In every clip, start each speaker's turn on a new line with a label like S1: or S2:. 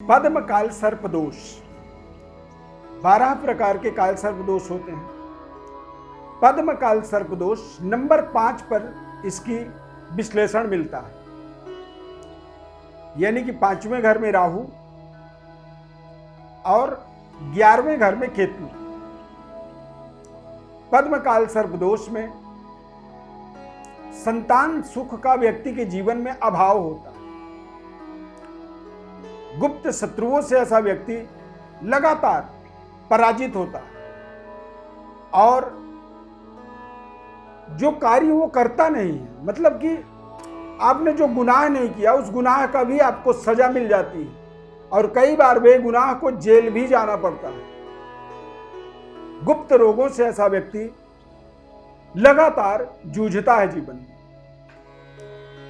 S1: पद्म काल सर्प दोष। 12 प्रकार के काल सर्प दोष होते हैं। पद्म काल सर्प दोष नंबर 5 पर इसकी विश्लेषण मिलता है, यानी कि 5वें घर में राहु और 11वें घर में केतु। पद्म काल सर्प दोष में संतान सुख का व्यक्ति के जीवन में अभाव होता है। गुप्त शत्रुओं से ऐसा व्यक्ति लगातार पराजित होता है और जो कार्य वो करता नहीं है, मतलब कि आपने जो गुनाह नहीं किया उस गुनाह का भी आपको सजा मिल जाती है और कई बार वे गुनाह को जेल भी जाना पड़ता है। गुप्त रोगों से ऐसा व्यक्ति लगातार जूझता है जीवन में।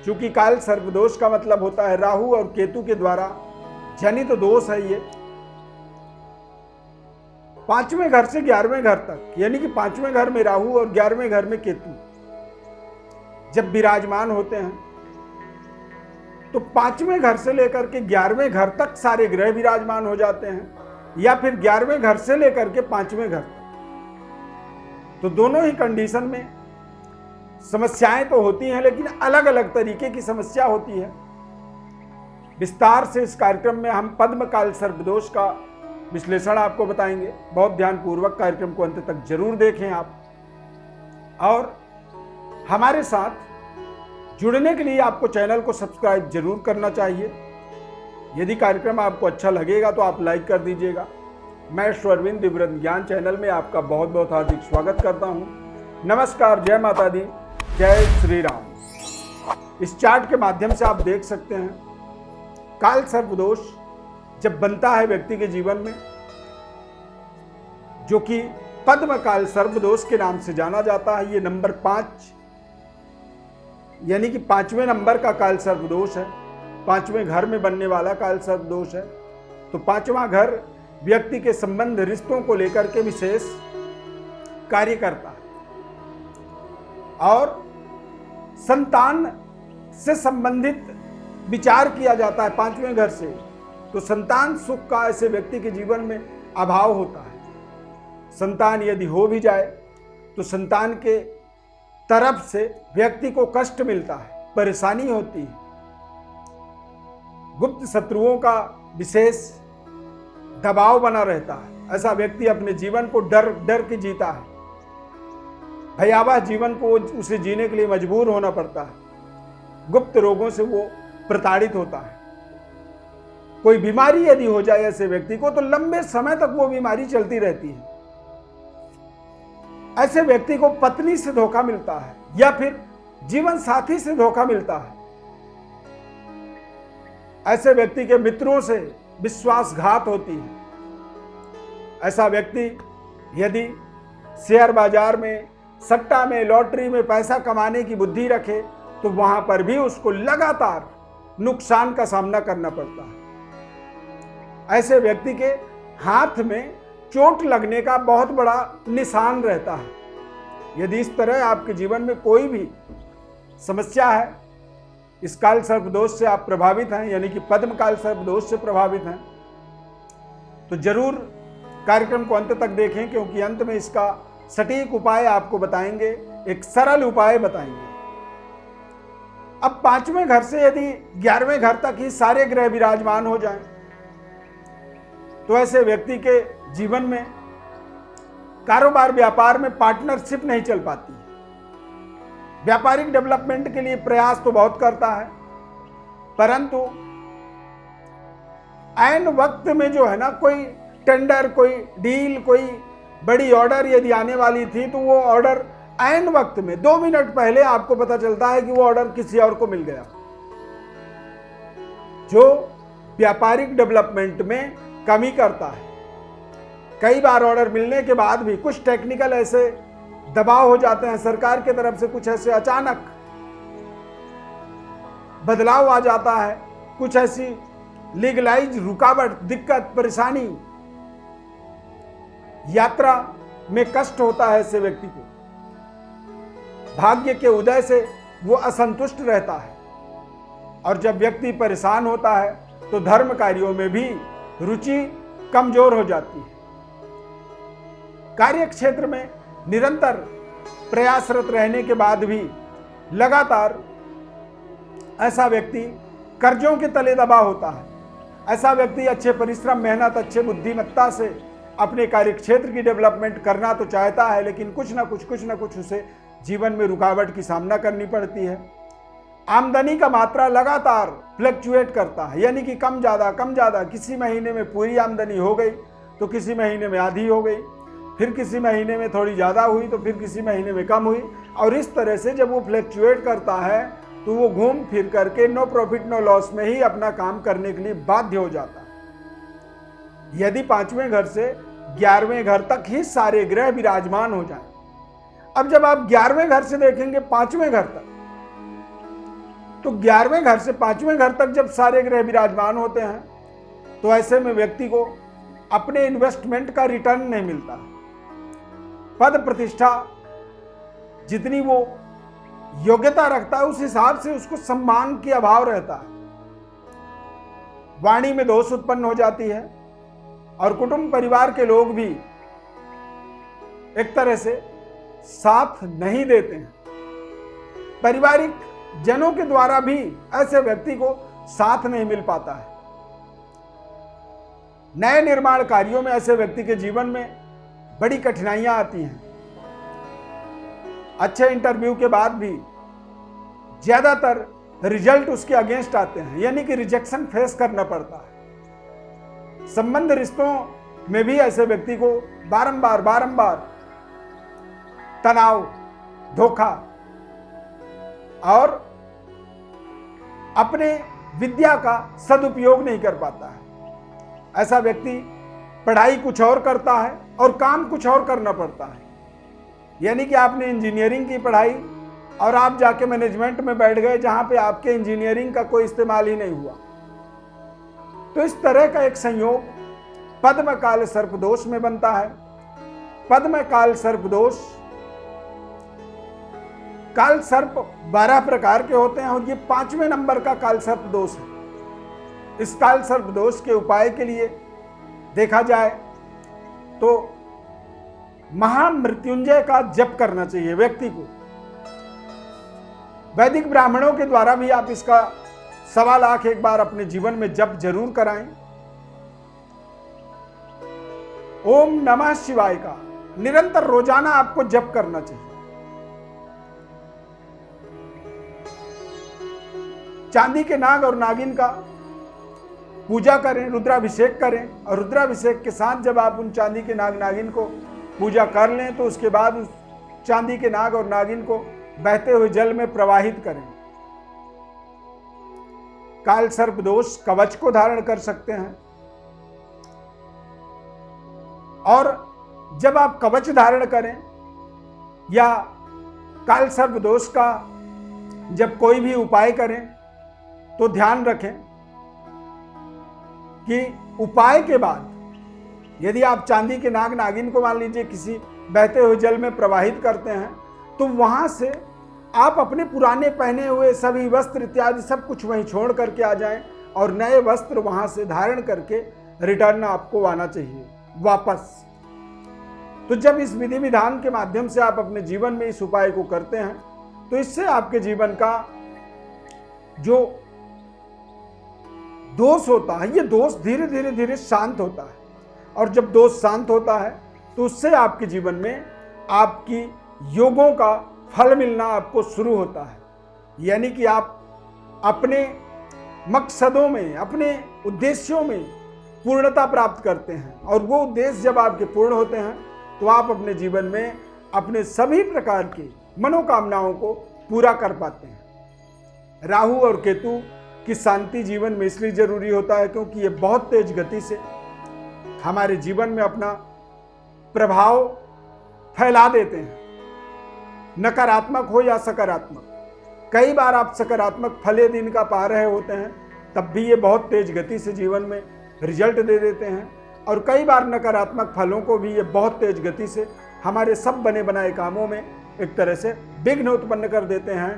S1: क्योंकि काल सर्प दोष का मतलब होता है राहु और केतु के द्वारा जनित दोष है। ये 5वें घर से 11वें घर तक, यानी कि 5वें घर में राहु और 11वें घर में केतु जब विराजमान होते हैं तो 5वें घर से लेकर के 11वें घर तक सारे ग्रह विराजमान हो जाते हैं, या फिर 11वें घर से लेकर के 5वें घर तक। तो दोनों ही कंडीशन में समस्याएं तो होती हैं, लेकिन अलग अलग तरीके की समस्या होती है। विस्तार से इस कार्यक्रम में हम पद्म काल सर्प दोष का विश्लेषण आपको बताएंगे। बहुत ध्यानपूर्वक कार्यक्रम को अंत तक जरूर देखें आप, और हमारे साथ जुड़ने के लिए आपको चैनल को सब्सक्राइब जरूर करना चाहिए। यदि कार्यक्रम आपको अच्छा लगेगा तो आप लाइक कर दीजिएगा। मैं श्वरविंद दिव्यरत्न ज्ञान चैनल में आपका बहुत बहुत हार्दिक स्वागत करता हूं। नमस्कार, जय माता दी, जय श्री राम। इस चार्ट के माध्यम से आप देख सकते हैं काल सर्प दोष जब बनता है व्यक्ति के जीवन में, जो कि पद्म काल सर्प दोष के नाम से जाना जाता है। ये नंबर 5, यानी कि 5वें नंबर का काल सर्प दोष है। 5वें घर में बनने वाला काल सर्प दोष है। तो 5वां घर व्यक्ति के संबंध रिश्तों को लेकर के विशेष कार्य करता है और संतान से संबंधित विचार किया जाता है 5वें घर से। तो संतान सुख का ऐसे व्यक्ति के जीवन में अभाव होता है। संतान यदि हो भी जाए तो संतान के तरफ से व्यक्ति को कष्ट मिलता है, परेशानी होती है। गुप्त शत्रुओं का विशेष दबाव बना रहता है। ऐसा व्यक्ति अपने जीवन को डर डर के जीता है। भयावह जीवन को उसे जीने के लिए मजबूर होना पड़ता है। गुप्त रोगों से वो प्रताड़ित होता है। कोई बीमारी यदि हो जाए ऐसे व्यक्ति को तो लंबे समय तक वो बीमारी चलती रहती है। ऐसे व्यक्ति को पत्नी से धोखा मिलता है या फिर जीवन साथी से धोखा मिलता है। ऐसे व्यक्ति के मित्रों से विश्वासघात होती है। ऐसा व्यक्ति यदि शेयर बाजार में, सट्टा में, लॉटरी में पैसा कमाने की बुद्धि रखे तो वहां पर भी उसको लगातार नुकसान का सामना करना पड़ता है। ऐसे व्यक्ति के हाथ में चोट लगने का बहुत बड़ा निशान रहता है। यदि इस तरह आपके जीवन में कोई भी समस्या है, इस काल सर्प दोष से आप प्रभावित हैं, यानी कि पद्म काल सर्प दोष से प्रभावित हैं, तो जरूर कार्यक्रम को अंत तक देखें, क्योंकि अंत में इसका सटीक उपाय आपको बताएंगे, एक सरल उपाय बताएंगे। अब 5वें घर से यदि 11वें घर तक ही सारे ग्रह विराजमान हो जाएं, तो ऐसे व्यक्ति के जीवन में कारोबार व्यापार में पार्टनरशिप नहीं चल पाती है। व्यापारिक डेवलपमेंट के लिए प्रयास तो बहुत करता है, परंतु ऐन वक्त में जो है ना, कोई टेंडर, कोई डील, कोई बड़ी ऑर्डर यदि आने वाली थी तो वो ऑर्डर ऐन वक्त में 2 मिनट पहले आपको पता चलता है कि वो ऑर्डर किसी और को मिल गया। जो व्यापारिक डेवलपमेंट में कमी करता है। कई बार ऑर्डर मिलने के बाद भी कुछ टेक्निकल ऐसे दबाव हो जाते हैं सरकार की तरफ से, कुछ ऐसे अचानक बदलाव आ जाता है, कुछ ऐसी लीगलाइज रुकावट, दिक्कत, परेशानी, यात्रा में कष्ट होता है ऐसे व्यक्ति को। भाग्य के उदय से वो असंतुष्ट रहता है, और जब व्यक्ति परेशान होता है तो धर्म कार्यों में भी रुचि कमजोर हो जाती है। कार्य क्षेत्र में निरंतर प्रयासरत रहने के बाद भी लगातार ऐसा व्यक्ति कर्जों के तले दबा होता है। ऐसा व्यक्ति अच्छे परिश्रम, मेहनत, अच्छे बुद्धिमत्ता से अपने कार्य क्षेत्र की डेवलपमेंट करना तो चाहता है, लेकिन कुछ ना कुछ उसे जीवन में रुकावट की सामना करनी पड़ती है। आमदनी का मात्रा लगातार फ्लक्चुएट करता है, यानी कि कम ज़्यादा। किसी महीने में पूरी आमदनी हो गई तो किसी महीने में आधी हो गई, फिर किसी महीने में थोड़ी ज़्यादा हुई तो फिर किसी महीने में कम हुई। और इस तरह से जब वो फ्लक्चुएट करता है तो वो घूम फिर करके नो प्रॉफिट नो लॉस में ही अपना काम करने के लिए बाध्य हो जाता है। यदि 5वें घर से 11वें घर तक ही सारे ग्रह विराजमान हो जाएं, अब जब आप 11वें घर से देखेंगे 5वें घर तक, तो 11वें घर से 5वें घर तक जब सारे ग्रह विराजमान होते हैं तो ऐसे में व्यक्ति को अपने इन्वेस्टमेंट का रिटर्न नहीं मिलता। पद प्रतिष्ठा जितनी वो योग्यता रखता है उस हिसाब से उसको सम्मान की अभाव रहता है। वाणी में दोष उत्पन्न हो जाती है और कुटुंब परिवार के लोग भी एक तरह से साथ नहीं देते हैं। पारिवारिक जनों के द्वारा भी ऐसे व्यक्ति को साथ नहीं मिल पाता है। नए निर्माण कार्यों में ऐसे व्यक्ति के जीवन में बड़ी कठिनाइयां आती हैं। अच्छे इंटरव्यू के बाद भी ज्यादातर रिजल्ट उसके अगेंस्ट आते हैं, यानी कि रिजेक्शन फेस करना पड़ता है। संबंध रिश्तों में भी ऐसे व्यक्ति को बारंबार तनाव, धोखा और अपने विद्या का सदुपयोग नहीं कर पाता है। ऐसा व्यक्ति पढ़ाई कुछ और करता है और काम कुछ और करना पड़ता है। यानी कि आपने इंजीनियरिंग की पढ़ाई और आप जाके मैनेजमेंट में बैठ गए जहां पे आपके इंजीनियरिंग का कोई इस्तेमाल ही नहीं हुआ। तो इस तरह का एक संयोग पद्म काल सर्प दोष में बनता है। पद्म काल सर्प दोष, काल सर्प 12 प्रकार के होते हैं और ये 5वें नंबर का काल सर्प दोष है। इस काल सर्प दोष के उपाय के लिए देखा जाए तो महामृत्युंजय का जप करना चाहिए व्यक्ति को। वैदिक ब्राह्मणों के द्वारा भी आप इसका 1.25 लाख एक बार अपने जीवन में जप जरूर कराएं। ओम नमः शिवाय का निरंतर रोजाना आपको जप करना चाहिए। चांदी के नाग और नागिन का पूजा करें, रुद्राभिषेक करें और रुद्राभिषेक के साथ जब आप उन चांदी के नाग नागिन को पूजा कर लें तो उसके बाद उस चांदी के नाग और नागिन को बहते हुए जल में प्रवाहित करें। काल सर्प दोष कवच को धारण कर सकते हैं और जब आप कवच धारण करें या काल सर्प दोष का जब कोई भी उपाय करें तो ध्यान रखें कि उपाय के बाद यदि आप चांदी के नाग नागिन को मान लीजिए किसी बहते हुए जल में प्रवाहित करते हैं तो वहां से आप अपने पुराने पहने हुए सभी वस्त्र इत्यादि सब कुछ वहीं छोड़ करके आ जाएं और नए वस्त्र वहां से धारण करके रिटर्न आपको आना चाहिए वापस। तो जब इस विधि विधान के माध्यम से आप अपने जीवन में इस उपाय को करते हैं तो इससे आपके जीवन का जो दोष होता है ये दोष धीरे धीरे शांत होता है और जब दोष शांत होता है तो उससे आपके जीवन में आपकी योगों का फल मिलना आपको शुरू होता है। यानी कि आप अपने मकसदों में, अपने उद्देश्यों में पूर्णता प्राप्त करते हैं और वो उद्देश्य जब आपके पूर्ण होते हैं तो आप अपने जीवन में अपने सभी प्रकार की मनोकामनाओं को पूरा कर पाते हैं। राहु और केतु की शांति जीवन में इसलिए जरूरी होता है क्योंकि ये बहुत तेज गति से हमारे जीवन में अपना प्रभाव फैला देते हैं, नकारात्मक हो या सकारात्मक। कई बार आप सकारात्मक फले दिन का पा रहे होते हैं तब भी ये बहुत तेज गति से जीवन में रिजल्ट दे देते हैं और कई बार नकारात्मक फलों को भी ये बहुत तेज गति से हमारे सब बने बनाए कामों में एक तरह से विघ्न उत्पन्न कर देते हैं।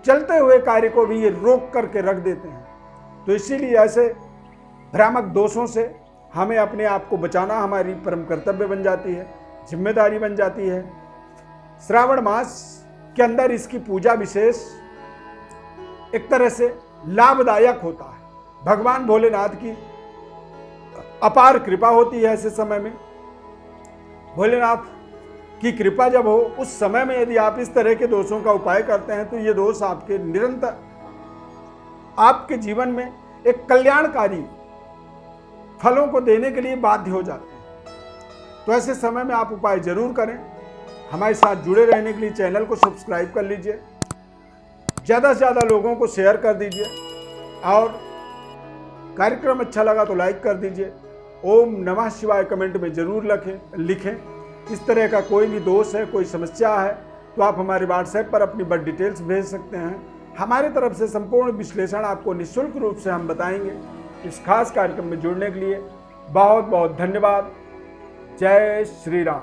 S1: चलते हुए कार्य को भी ये रोक करके रख देते हैं। तो इसीलिए ऐसे भ्रामक दोषों से हमें अपने आप को बचाना हमारी परम कर्तव्य बन जाती है, जिम्मेदारी बन जाती है। श्रावण मास के अंदर इसकी पूजा विशेष एक तरह से लाभदायक होता है। भगवान भोलेनाथ की अपार कृपा होती है ऐसे समय में। भोलेनाथ की कृपा जब हो उस समय में यदि आप इस तरह के दोषों का उपाय करते हैं तो ये दोष आपके निरंतर आपके जीवन में एक कल्याणकारी फलों को देने के लिए बाध्य हो जाते हैं। तो ऐसे समय में आप उपाय जरूर करें। हमारे साथ जुड़े रहने के लिए चैनल को सब्सक्राइब कर लीजिए, ज़्यादा से ज़्यादा लोगों को शेयर कर दीजिए और कार्यक्रम अच्छा लगा तो लाइक कर दीजिए। ओम नमः शिवाय कमेंट में जरूर लिखें। इस तरह का कोई भी दोष है, कोई समस्या है तो आप हमारे व्हाट्सएप पर अपनी बर्थ डिटेल्स भेज सकते हैं। हमारे तरफ से संपूर्ण विश्लेषण आपको निःशुल्क रूप से हम बताएंगे। इस खास कार्यक्रम में जुड़ने के लिए बहुत बहुत धन्यवाद। जय श्री राम।